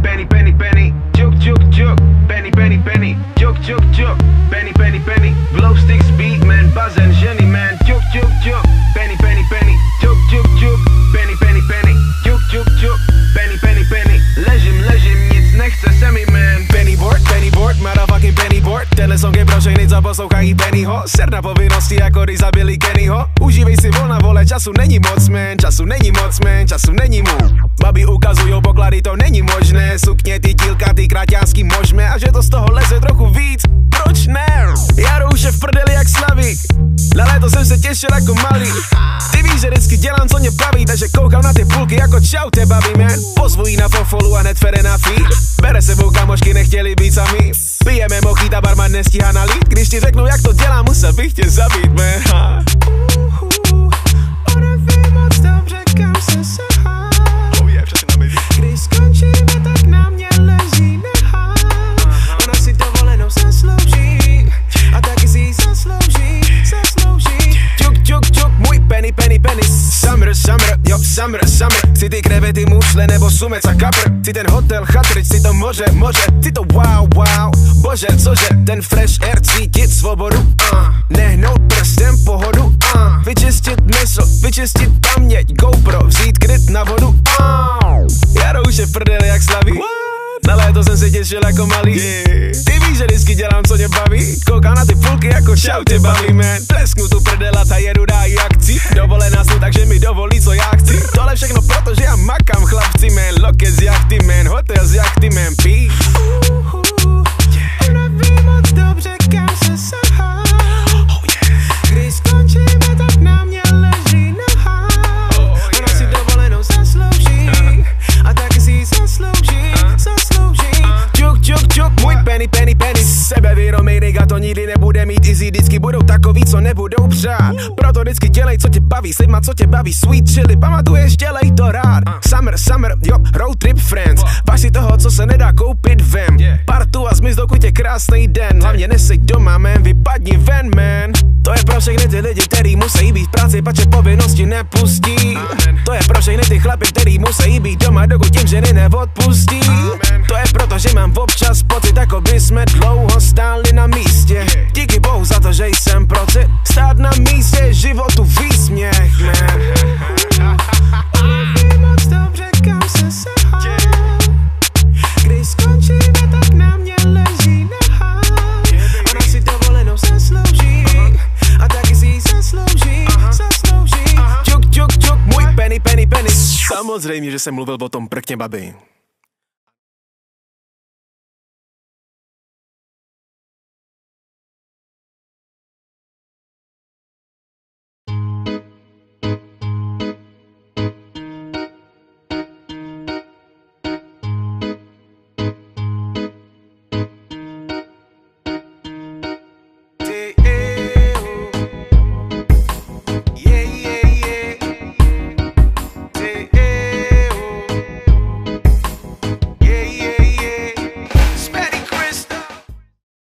penny, penny, penny, juk, juk, juk, penny, penny, penny, juk, juk, juk, penny, penny, penny, glowsticks, beatman, buzz en Jenny man, juk, juk, juk, penny, penny, penny, juk, juk, juk, penny, penny, penny, juk, juk, juk, penny, penny, penny, ležím, nic nechce se mi man. Pennyboard, motherfucking pennyboard, tenhle song je pro všechny, co poslouchají Pennyho, ser na povinnosti jako když zabili Kennyho, užívej si volna vole, času není moc man, času není moc man, času není mu. Babi ukazujou poklady, to není možné, sukně ty tílka, ty kraťánský možme, a že to z toho leze trochu víc, proč ne? Jaro už je v prdeli jak Slavík, na léto jsem se těšil jako malý. Ty víš, že vždycky dělám, co mě baví, takže koukám na ty půlky jako čau te baví man. Pozvu jí na fofolu a hned fere na feed. Bere sebou kamošky, nechtěli být sami. Pijeme mojita, barman nestíhá nalít. Když ti řeknu, jak to dělám, musel bych tě zabít man. Ona ví moc dobře, kam se sahá. Když skončíme, tak na mě leží nehá. Ona si dovolenou zaslouží a taky si ji zaslouží. Čuk, můj penny, penny, penny. Summer, summer. Chci ty krevety, mušle nebo sumec a kapr. Chci ten hotel, chatr, chci to moře. Chci to wow. Bože, cože, ten fresh air, cítit svobodu. Nehnout prstem pohodu. Vyčistit mysl, vyčistit paměť. GoPro, vzít kryt na vodu. Jaro už je v prdeli jak Slaví. Na léto jsem se těšil jako malý. Ty víš, že vždycky dělám, co mě baví. Koukám na ty půlky jako šau tě baví man. Plesknu tu prdela a jedu dál jak chci. Dovolená jsou, takže mi dovolí, co já chci. Tohle všechno proto, že já makám chlapci man. Loket z jachty man, hotel z jachty man. Ona ví moc dobře, kam se sahá. Když skončíme, tak na mě leží nahá. Ona si dovolenou zaslouží a taky si ji zaslouží. Čuk, můj penny. Sebevědomý nigga to nikdy nebude mít easy. Vždycky budou takový, co nebudou přát. Proto vždycky dělej, co tě baví. S lidma, co tě baví, sweet chili. Pamatuješ, dělej to rád. Summer, jo, road trip friends. Váž si toho, co se nedá koupit vem. Partu a zmiz, dokud je krásný den. Hlavně neseď doma, man, vypadni ven, man. To je pro všechny ty lidi, který musí být v práci, pače povinnosti nepustí. To je pro všechny ty chlapy, který musí být doma, dokud jim ženy neodpustí. To je proto, že mám občas pocit, jako by jsme dlouho stáli na místě. Díky bohu za to, že jsem procit. Stát na místě životu výsměch, man. Ví moc dobře, kam se sahá. Když skončíme, tak na mě leží nehá. Ona si dovolenou zaslouží a taky si ji zaslouží. Čuk, můj penny. Samozřejmě, že jsem mluvil o tom prkně babi.